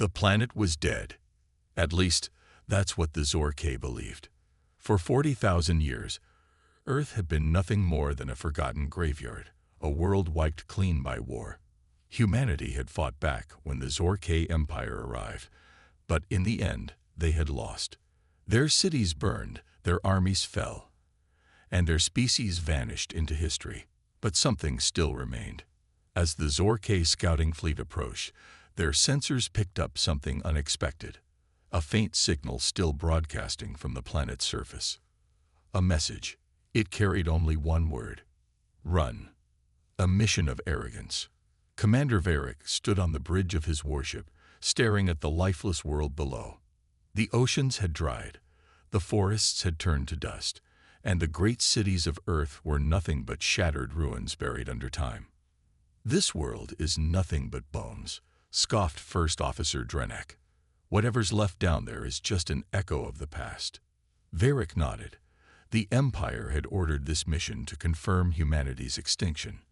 The planet was dead. At least, that's what the Zork believed. For 40,000 years, Earth had been nothing more than a forgotten graveyard, a world wiped clean by war. Humanity had fought back when the Zork Empire arrived, but in the end, they had lost. Their cities burned, their armies fell, and their species vanished into history. But something still remained. As the Zork scouting fleet approached, their sensors picked up something unexpected. A faint signal still broadcasting from the planet's surface. A message. It carried only one word. Run. A mission of arrogance. Commander Varric stood on the bridge of his warship, staring at the lifeless world below. The oceans had dried, the forests had turned to dust, and the great cities of Earth were nothing but shattered ruins buried under time. "This world is nothing but bones," scoffed First Officer Drenak. "Whatever's left down there is just an echo of the past." Varric nodded. The Empire had ordered this mission to confirm humanity's extinction.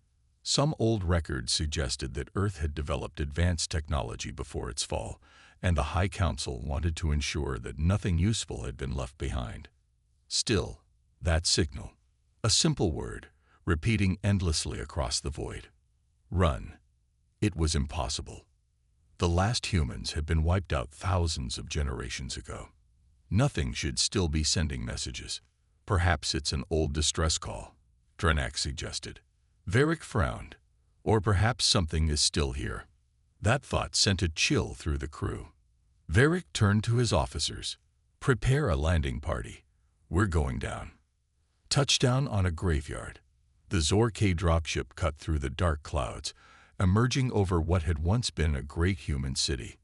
Some old records suggested that Earth had developed advanced technology before its fall, and the High Council wanted to ensure that nothing useful had been left behind. Still, that signal, a simple word, repeating endlessly across the void. Run. It was impossible. The last humans had been wiped out thousands of generations ago. Nothing should still be sending messages. "Perhaps it's an old distress call," Drenak suggested. Varric frowned. "Or perhaps something is still here." That thought sent a chill through the crew. Varric turned to his officers. "Prepare a landing party. We're going down." Touchdown on a graveyard. The Zork dropship cut through the dark clouds, emerging over what had once been a great human city.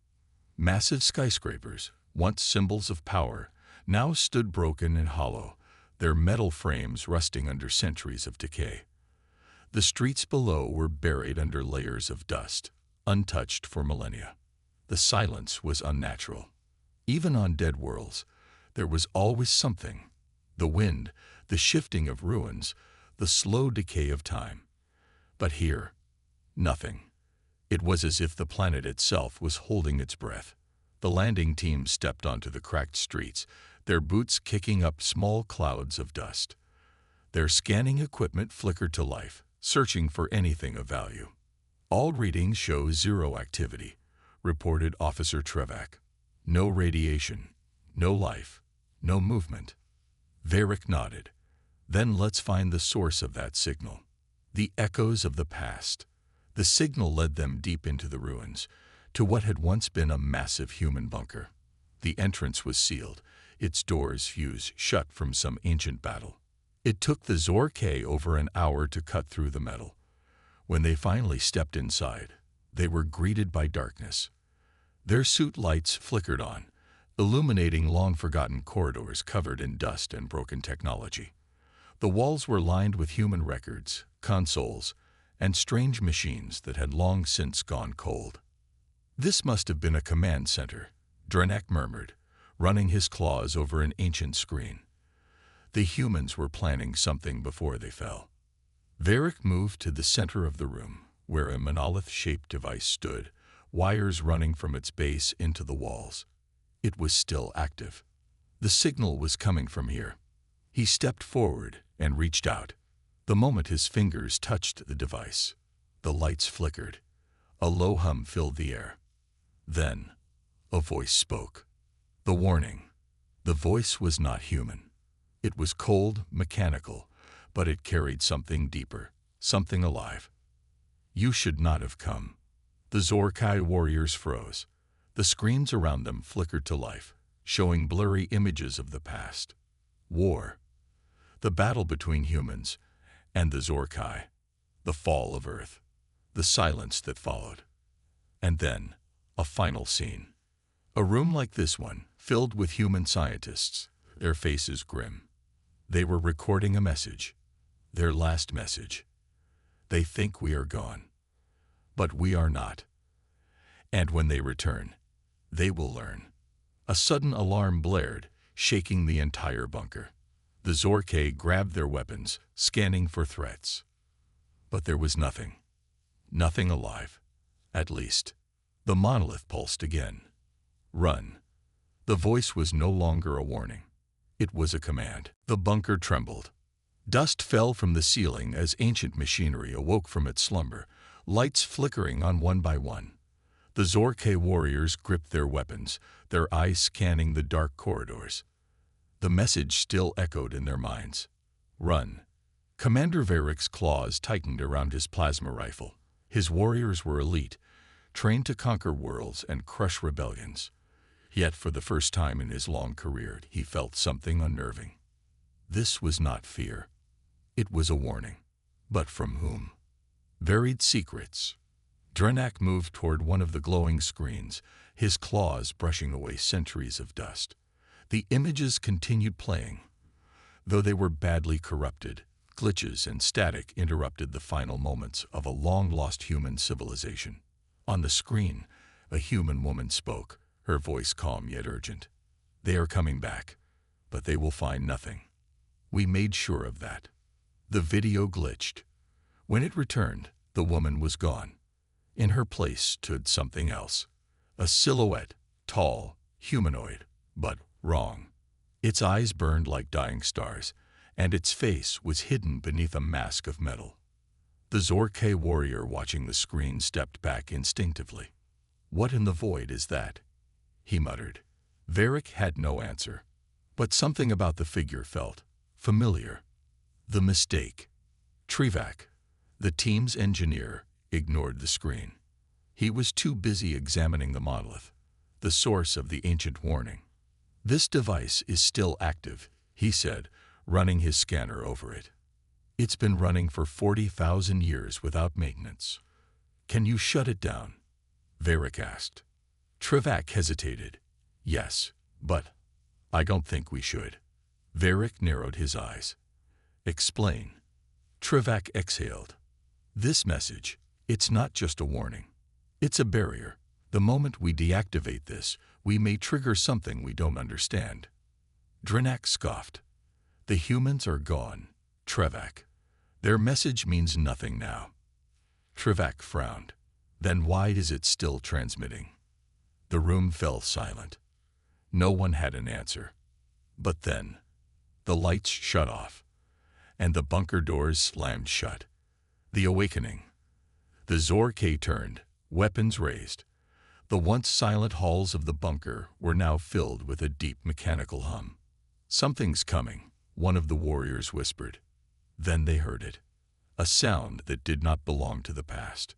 Massive skyscrapers, once symbols of power, now stood broken and hollow, their metal frames rusting under centuries of decay. The streets below were buried under layers of dust, untouched for millennia. The silence was unnatural. Even on dead worlds, there was always something. The wind, the shifting of ruins, the slow decay of time. But here, nothing. It was as if the planet itself was holding its breath. The landing team stepped onto the cracked streets, their boots kicking up small clouds of dust. Their scanning equipment flickered to life, searching for anything of value. "All readings show zero activity," reported Officer Trevak. "No radiation, no life, no movement." Varric nodded. "Then let's find the source of that signal." The echoes of the past. The signal led them deep into the ruins, to what had once been a massive human bunker. The entrance was sealed, its doors fused shut from some ancient battle. It took the Zork over an hour to cut through the metal. When they finally stepped inside, they were greeted by darkness. Their suit lights flickered on, illuminating long-forgotten corridors covered in dust and broken technology. The walls were lined with human records, consoles, and strange machines that had long since gone cold. "This must have been a command center," Drenak murmured, running his claws over an ancient screen. The humans were planning something before they fell. Varric moved to the center of the room, where a monolith-shaped device stood, wires running from its base into the walls. It was still active. The signal was coming from here. He stepped forward and reached out. The moment his fingers touched the device, the lights flickered. A low hum filled the air. Then, a voice spoke. The warning. The voice was not human. It was cold, mechanical, but it carried something deeper, something alive. "You should not have come." The Zork warriors froze. The screens around them flickered to life, showing blurry images of the past. War. The battle between humans and the Zork. The fall of Earth. The silence that followed. And then, a final scene. A room like this one, filled with human scientists, their faces grim. They were recording a message. Their last message. "They think we are gone. But we are not. And when they return, they will learn." A sudden alarm blared, shaking the entire bunker. The Zork grabbed their weapons, scanning for threats. But there was nothing. Nothing alive. At least. The monolith pulsed again, Run. The voice was no longer a warning. It was a command. The bunker trembled. Dust fell from the ceiling as ancient machinery awoke from its slumber, lights flickering on one by one. The Zork warriors gripped their weapons, their eyes scanning the dark corridors. The message still echoed in their minds. Run. Commander Varric's claws tightened around his plasma rifle. His warriors were elite, trained to conquer worlds and crush rebellions. Yet for the first time in his long career, he felt something unnerving. This was not fear. It was a warning. But from whom? Varied secrets. Drenak moved toward one of the glowing screens, his claws brushing away centuries of dust. The images continued playing. Though they were badly corrupted, glitches and static interrupted the final moments of a long-lost human civilization. On the screen, a human woman spoke, her voice calm yet urgent. They are coming back, but they will find nothing. We made sure of that. The video glitched. When it returned, the woman was gone. In her place stood something else. A silhouette, tall, humanoid, but wrong. Its eyes burned like dying stars, and its face was hidden beneath a mask of metal. The Zork warrior watching the screen stepped back instinctively. What in the void is that? He muttered. Varric had no answer, but something about the figure felt familiar. The mistake. Trivak, the team's engineer, ignored the screen. He was too busy examining the monolith, the source of the ancient warning. This device is still active, he said, running his scanner over it. It's been running for 40,000 years without maintenance. Can you shut it down? Varric asked. Trivak hesitated. Yes, but I don't think we should. Varric narrowed his eyes. Explain. Trivak exhaled. This message, it's not just a warning. It's a barrier. The moment we deactivate this, we may trigger something we don't understand. Drenak scoffed. The humans are gone, Trivak. Their message means nothing now. Trivak frowned. Then why is it still transmitting? The room fell silent. No one had an answer. But then, the lights shut off, and the bunker doors slammed shut. The awakening. The Zork turned, weapons raised. The once silent halls of the bunker were now filled with a deep mechanical hum. Something's coming, one of the warriors whispered. Then they heard it. A sound that did not belong to the past.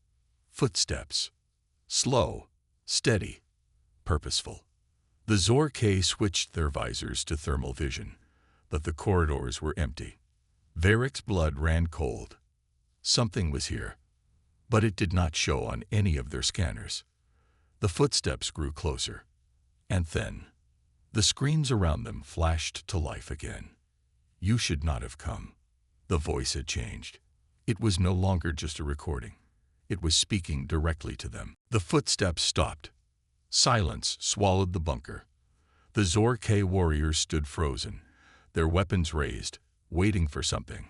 Footsteps. Slow, steady, purposeful. The Zork switched their visors to thermal vision, but the corridors were empty. Varric's blood ran cold. Something was here, but it did not show on any of their scanners. The footsteps grew closer, and then, the screens around them flashed to life again. You should not have come. The voice had changed. It was no longer just a recording. It was speaking directly to them. The footsteps stopped. Silence swallowed the bunker. The Zork warriors stood frozen, their weapons raised, waiting for something,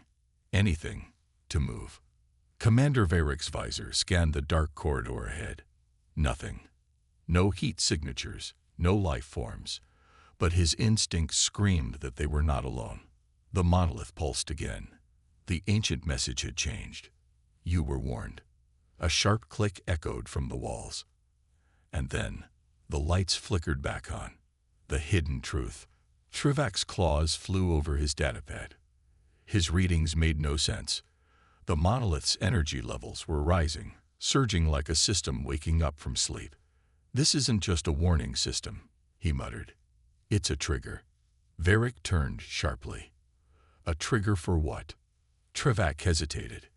anything, to move. Commander Varric's visor scanned the dark corridor ahead. Nothing. No heat signatures, no life forms. But his instincts screamed that they were not alone. The monolith pulsed again. The ancient message had changed. You were warned. A sharp click echoed from the walls. And then, the lights flickered back on. The hidden truth. Trivak's claws flew over his datapad. His readings made no sense. The monolith's energy levels were rising, surging like a system waking up from sleep. This isn't just a warning system, he muttered. It's a trigger. Varric turned sharply. A trigger for what? Trivak hesitated.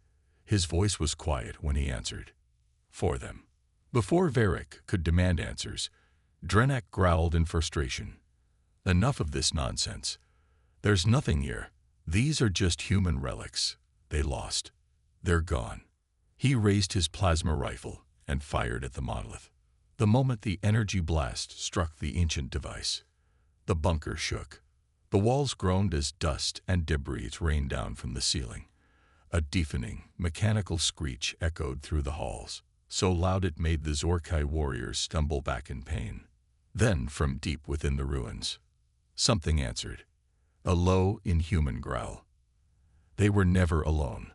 His voice was quiet when he answered. For them. Before Varric could demand answers, Drenak growled in frustration. Enough of this nonsense. There's nothing here. These are just human relics. They lost. They're gone. He raised his plasma rifle and fired at the monolith. The moment the energy blast struck the ancient device, the bunker shook. The walls groaned as dust and debris rained down from the ceiling. A deafening, mechanical screech echoed through the halls, so loud it made the Zork warriors stumble back in pain. Then, from deep within the ruins, something answered, a low, inhuman growl. They were never alone.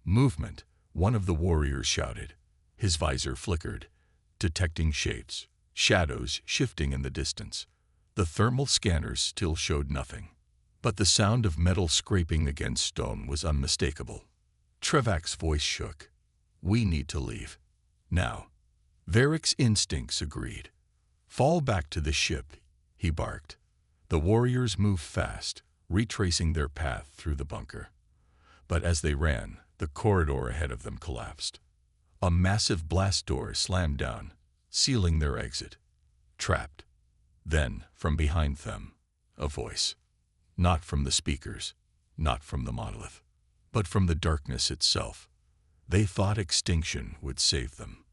Movement, one of the warriors shouted. His visor flickered, detecting shapes, shadows shifting in the distance. The thermal scanners still showed nothing, but the sound of metal scraping against stone was unmistakable. Trevak's voice shook. We need to leave. Now. Varric's instincts agreed. Fall back to the ship, he barked. The warriors moved fast, retracing their path through the bunker. But as they ran, the corridor ahead of them collapsed. A massive blast door slammed down, sealing their exit. Trapped. Then, from behind them, a voice. Not from the speakers, not from the monolith, but from the darkness itself. They thought extinction would save them.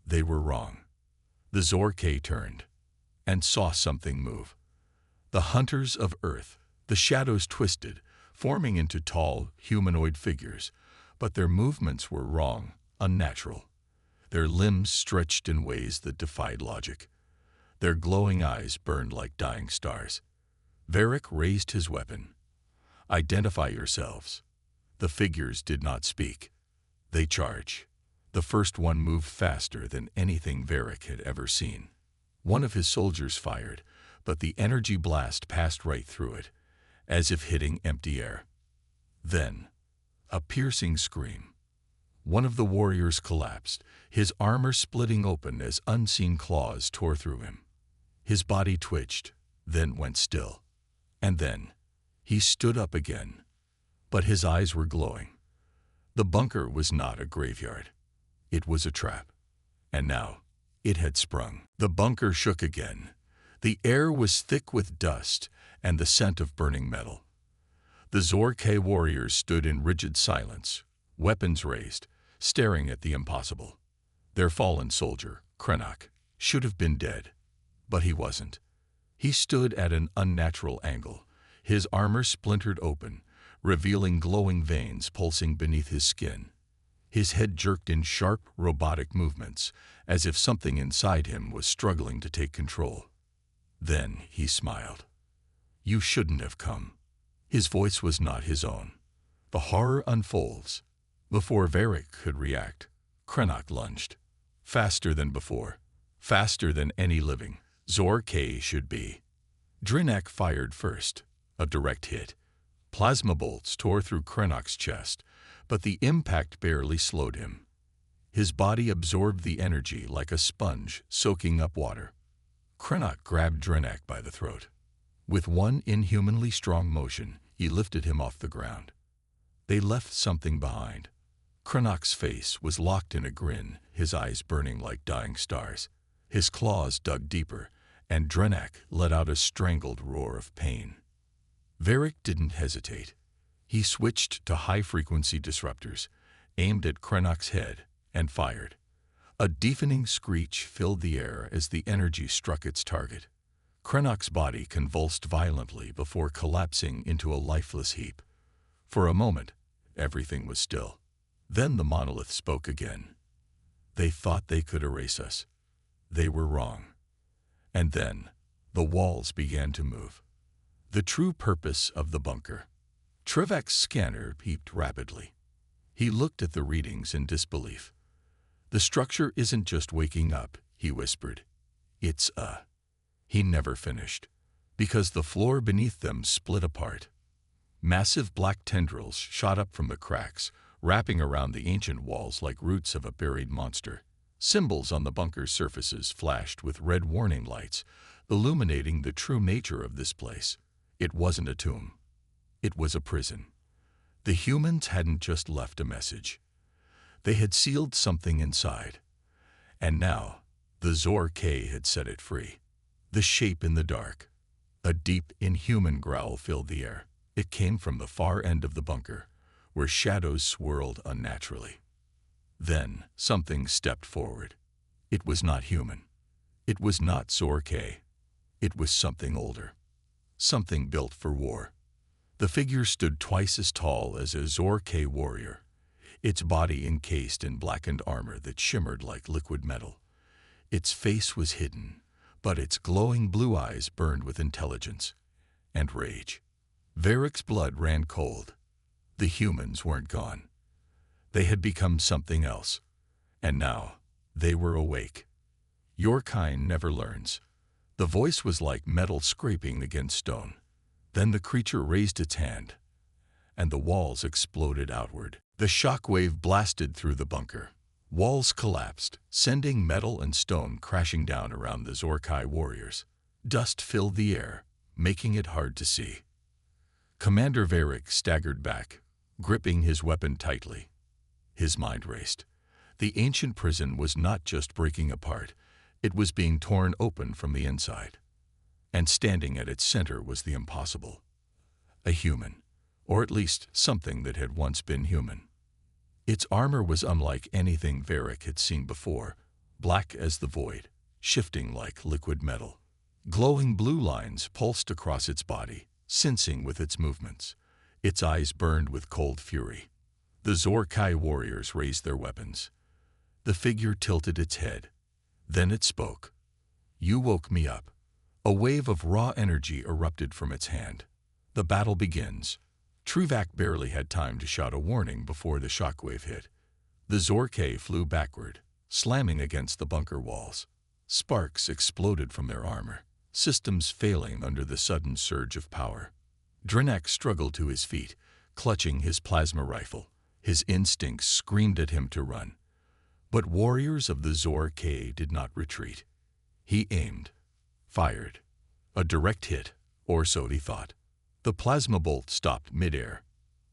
They were wrong. The Zork turned and saw something move. The hunters of Earth, the shadows twisted, forming into tall, humanoid figures, but their movements were wrong, unnatural. Their limbs stretched in ways that defied logic. Their glowing eyes burned like dying stars. Varric raised his weapon. Identify yourselves. The figures did not speak. They charged. The first one moved faster than anything Varric had ever seen. One of his soldiers fired, but the energy blast passed right through it, as if hitting empty air. Then, a piercing scream. One of the warriors collapsed, his armor splitting open as unseen claws tore through him. His body twitched, then went still. And then, he stood up again, but his eyes were glowing. The bunker was not a graveyard. It was a trap. And now, it had sprung. The bunker shook again. The air was thick with dust and the scent of burning metal. The Zork warriors stood in rigid silence, weapons raised, staring at the impossible. Their fallen soldier, Krenak, should have been dead, but he wasn't. He stood at an unnatural angle, his armor splintered open, revealing glowing veins pulsing beneath his skin. His head jerked in sharp, robotic movements, as if something inside him was struggling to take control. Then he smiled. You shouldn't have come. His voice was not his own. The horror unfolds. Before Varric could react, Krenak lunged. Faster than before. Faster than any living Zork should be. Drinak fired first, a direct hit. Plasma bolts tore through Krenak's chest, but the impact barely slowed him. His body absorbed the energy like a sponge soaking up water. Krenak grabbed Drinak by the throat. With one inhumanly strong motion, he lifted him off the ground. They left something behind. Krenak's face was locked in a grin, his eyes burning like dying stars. His claws dug deeper, and Drinak let out a strangled roar of pain. Varric didn't hesitate. He switched to high-frequency disruptors, aimed at Krenak's head, and fired. A deafening screech filled the air as the energy struck its target. Krenak's body convulsed violently before collapsing into a lifeless heap. For a moment, everything was still. Then the monolith spoke again. They thought they could erase us. They were wrong. And then, the walls began to move. The true purpose of the bunker. Trevak's scanner peeped rapidly. He looked at the readings in disbelief. The structure isn't just waking up, he whispered. It's He never finished, because the floor beneath them split apart. Massive black tendrils shot up from the cracks, wrapping around the ancient walls like roots of a buried monster. Symbols on the bunker's surfaces flashed with red warning lights, illuminating the true nature of this place. It wasn't a tomb. It was a prison. The humans hadn't just left a message. They had sealed something inside. And now, the Zork had set it free. The shape in the dark. A deep, inhuman growl filled the air. It came from the far end of the bunker, where shadows swirled unnaturally. Then, something stepped forward. It was not human. It was not Zork. It was something older. Something built for war. The figure stood twice as tall as a Zork warrior, its body encased in blackened armor that shimmered like liquid metal. Its face was hidden, but its glowing blue eyes burned with intelligence and rage. Varric's blood ran cold. The humans weren't gone. They had become something else, and now they were awake. Your kind never learns. The voice was like metal scraping against stone. Then the creature raised its hand, and the walls exploded outward. The shockwave blasted through the bunker. Walls collapsed, sending metal and stone crashing down around the Zorkai warriors. Dust filled the air, making it hard to see. Commander Varric staggered back, gripping his weapon tightly. His mind raced. The ancient prison was not just breaking apart, it was being torn open from the inside. And standing at its center was the impossible. A human, or at least something that had once been human. Its armor was unlike anything Varric had seen before, black as the void, shifting like liquid metal. Glowing blue lines pulsed across its body, sensing with its movements. Its eyes burned with cold fury. The Zorkai warriors raised their weapons. The figure tilted its head. Then it spoke. "You woke me up." A wave of raw energy erupted from its hand. "The battle begins." Truvak barely had time to shout a warning before the shockwave hit. The Zorkai flew backward, slamming against the bunker walls. Sparks exploded from their armor, systems failing under the sudden surge of power. Drenak struggled to his feet, clutching his plasma rifle. His instincts screamed at him to run. But warriors of the Zorkai did not retreat. He aimed, fired. A direct hit, or so he thought. The plasma bolt stopped midair,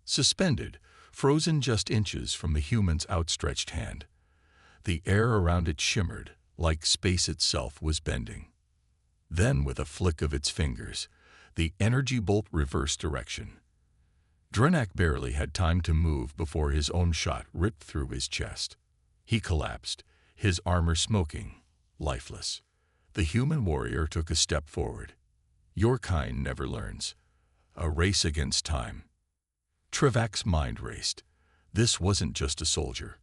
suspended, frozen just inches from the human's outstretched hand. The air around it shimmered, like space itself was bending. Then, with a flick of its fingers, the energy bolt reversed direction. Drenak barely had time to move before his own shot ripped through his chest. He collapsed, his armor smoking, lifeless. The human warrior took a step forward. Your kind never learns. A race against time. Truvak's mind raced. This wasn't just a soldier.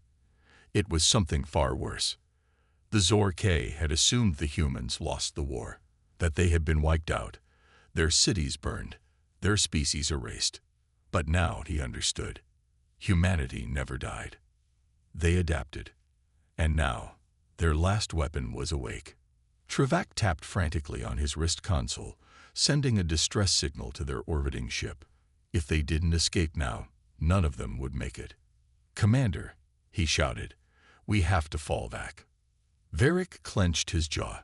It was something far worse. The Zorkai had assumed the humans lost the war, that they had been wiped out, their cities burned, their species erased. But now he understood. Humanity never died. They adapted. And now, their last weapon was awake. Truvak tapped frantically on his wrist console, sending a distress signal to their orbiting ship. If they didn't escape now, none of them would make it. "Commander," he shouted, "we have to fall back." Varric clenched his jaw.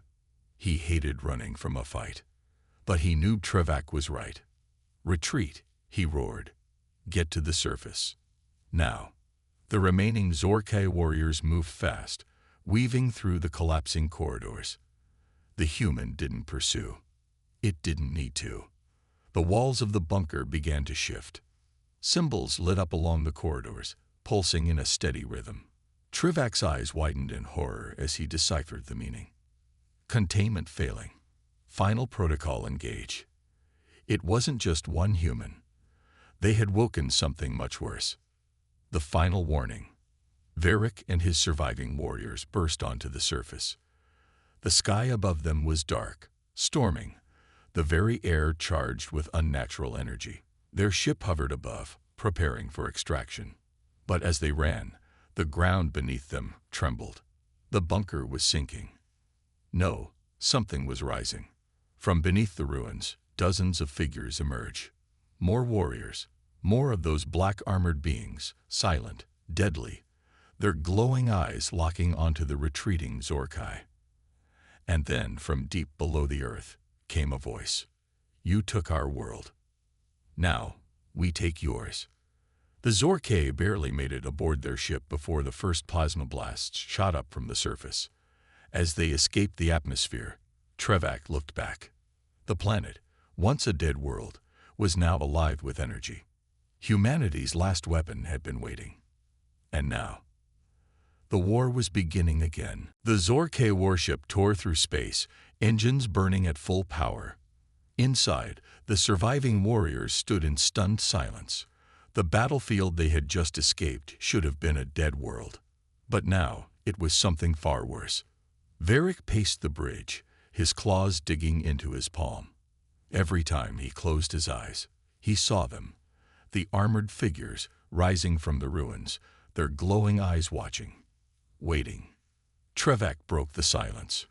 He hated running from a fight. But he knew Truvak was right. "Retreat," he roared. "Get to the surface. Now." The remaining Zorkai warriors moved fast, weaving through the collapsing corridors. The human didn't pursue. It didn't need to. The walls of the bunker began to shift. Symbols lit up along the corridors, pulsing in a steady rhythm. Truvak's eyes widened in horror as he deciphered the meaning. Containment failing. Final protocol engage. It wasn't just one human. They had woken something much worse. The final warning. Varric and his surviving warriors burst onto the surface. The sky above them was dark, storming, the very air charged with unnatural energy. Their ship hovered above, preparing for extraction. But as they ran, the ground beneath them trembled. The bunker was sinking. No, something was rising. From beneath the ruins, dozens of figures emerged. More warriors, more of those black-armored beings, silent, deadly, their glowing eyes locking onto the retreating Zorkai. And then, from deep below the earth, came a voice. "You took our world. Now, we take yours." The Zorkai barely made it aboard their ship before the first plasma blasts shot up from the surface. As they escaped the atmosphere, Truvak looked back. The planet, once a dead world, was now alive with energy. Humanity's last weapon had been waiting. And now, the war was beginning again. The Zorkai warship tore through space, engines burning at full power. Inside, the surviving warriors stood in stunned silence. The battlefield they had just escaped should have been a dead world. But now, it was something far worse. Varric paced the bridge, his claws digging into his palm. Every time he closed his eyes, he saw them, the armored figures rising from the ruins, their glowing eyes watching, waiting. Trevek broke the silence.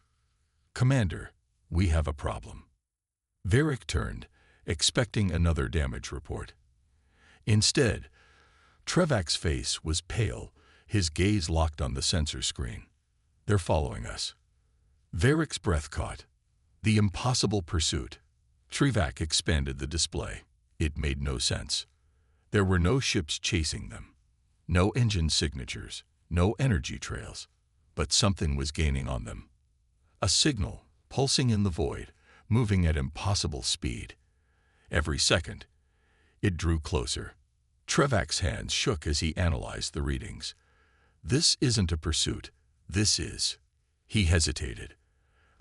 "Commander, we have a problem." Varric turned, expecting another damage report. Instead, Trevek's face was pale, his gaze locked on the sensor screen. "They're following us." Varric's breath caught. The impossible pursuit. Trevek expanded the display. It made no sense. There were no ships chasing them, no engine signatures, no energy trails, but something was gaining on them. A signal, pulsing in the void, moving at impossible speed. Every second, it drew closer. Trevek's hands shook as he analyzed the readings. "This isn't a pursuit. This is..." He hesitated.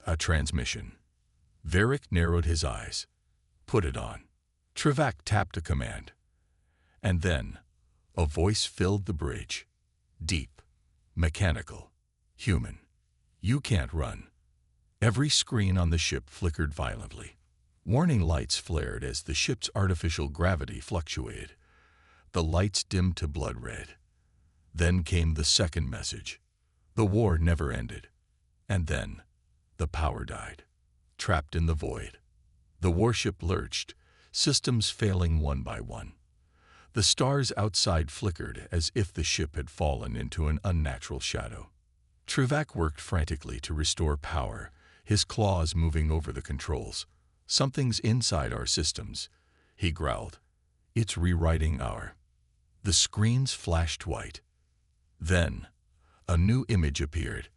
"A transmission." Varric narrowed his eyes. "Put it on." Trevek tapped a command. And then, a voice filled the bridge. Deep, mechanical, human. "You can't run." Every screen on the ship flickered violently. Warning lights flared as the ship's artificial gravity fluctuated. The lights dimmed to blood red. Then came the second message. The war never ended. And then, the power died. Trapped in the void. The warship lurched, systems failing one by one. The stars outside flickered as if the ship had fallen into an unnatural shadow. Trevek worked frantically to restore power, his claws moving over the controls. "Something's inside our systems," he growled. "It's rewriting our..." The screens flashed white. Then, a new image appeared.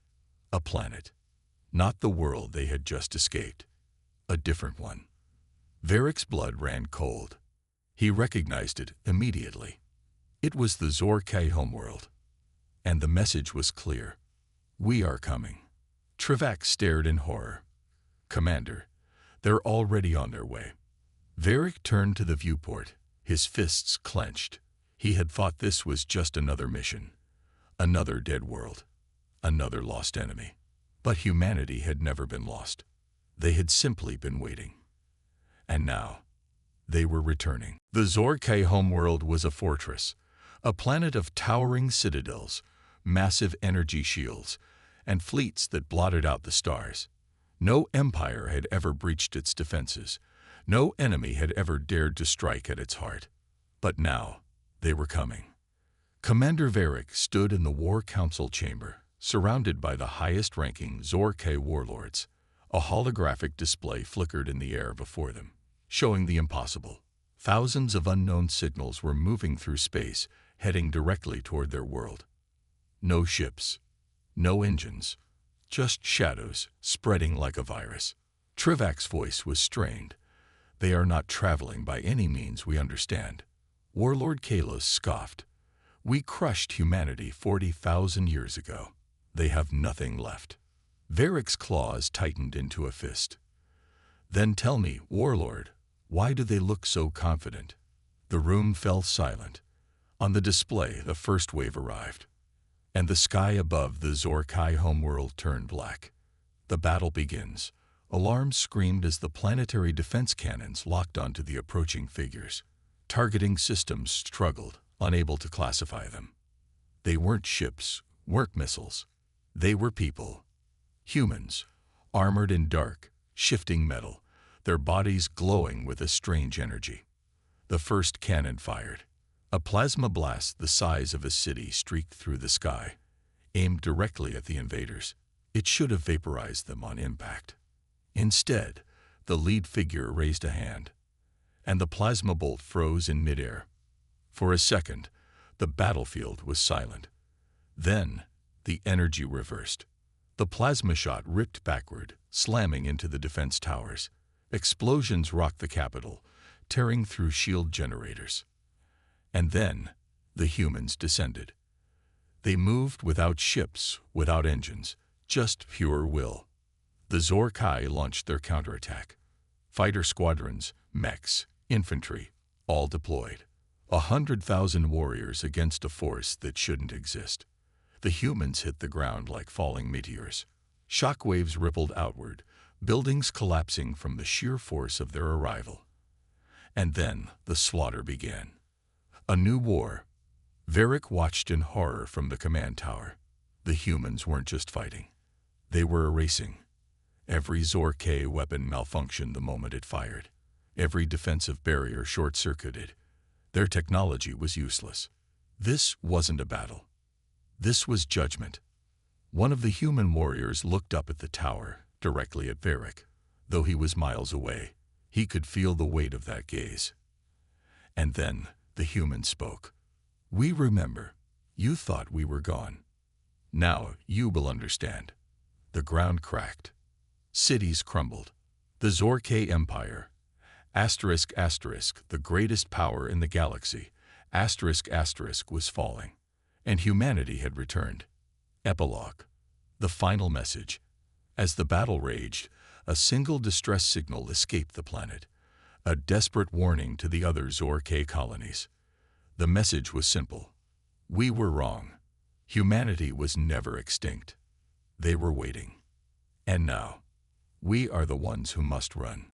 A planet. Not the world they had just escaped. A different one. Varric's blood ran cold. He recognized it immediately. It was the Zorkai homeworld. And the message was clear. "We are coming." Trevek stared in horror. "Commander, they're already on their way." Varric turned to the viewport, his fists clenched. He had thought this was just another mission. Another dead world. Another lost enemy. But humanity had never been lost. They had simply been waiting. And now, they were returning. The Zorkai homeworld was a fortress, a planet of towering citadels, massive energy shields, and fleets that blotted out the stars. No empire had ever breached its defenses. No enemy had ever dared to strike at its heart. But now, they were coming. Commander Varric stood in the War Council chamber, surrounded by the highest-ranking Zorkai warlords. A holographic display flickered in the air before them, showing the impossible. Thousands of unknown signals were moving through space, heading directly toward their world. No ships, no engines, just shadows spreading like a virus. Trevek's voice was strained. "They are not traveling by any means we understand." Warlord Kalos scoffed. "We crushed humanity 40,000 years ago. They have nothing left." Varric's claws tightened into a fist. "Then tell me, Warlord, why do they look so confident?" The room fell silent. On the display, the first wave arrived, and the sky above the Zorkai homeworld turned black. The battle begins. Alarms screamed as the planetary defense cannons locked onto the approaching figures. Targeting systems struggled, unable to classify them. They weren't ships, weren't missiles. They were people. Humans, armored in dark, shifting metal, their bodies glowing with a strange energy. The first cannon fired. A plasma blast the size of a city streaked through the sky, aimed directly at the invaders. It should have vaporized them on impact. Instead, the lead figure raised a hand, and the plasma bolt froze in midair. For a second, the battlefield was silent. Then, the energy reversed. The plasma shot ripped backward, slamming into the defense towers. Explosions rocked the capital, tearing through shield generators. And then, the humans descended. They moved without ships, without engines, just pure will. The Zorkai launched their counterattack. Fighter squadrons, mechs, infantry, all deployed. 100,000 warriors against a force that shouldn't exist. The humans hit the ground like falling meteors. Shockwaves rippled outward, buildings collapsing from the sheer force of their arrival. And then the slaughter began. A new war. Varric watched in horror from the command tower. The humans weren't just fighting. They were erasing. Every Zor-K weapon malfunctioned the moment it fired. Every defensive barrier short-circuited. Their technology was useless. This wasn't a battle. This was judgment. One of the human warriors looked up at the tower, directly at Varric. Though he was miles away, he could feel the weight of that gaze. And then the human spoke. "We remember. You thought we were gone. Now you will understand." The ground cracked. Cities crumbled. The Zor-K Empire, the greatest power in the galaxy, was falling. And humanity had returned. Epilogue. The final message. As the battle raged, a single distress signal escaped the planet. A desperate warning to the other Zor-K colonies. The message was simple. We were wrong. Humanity was never extinct. They were waiting. And now, we are the ones who must run.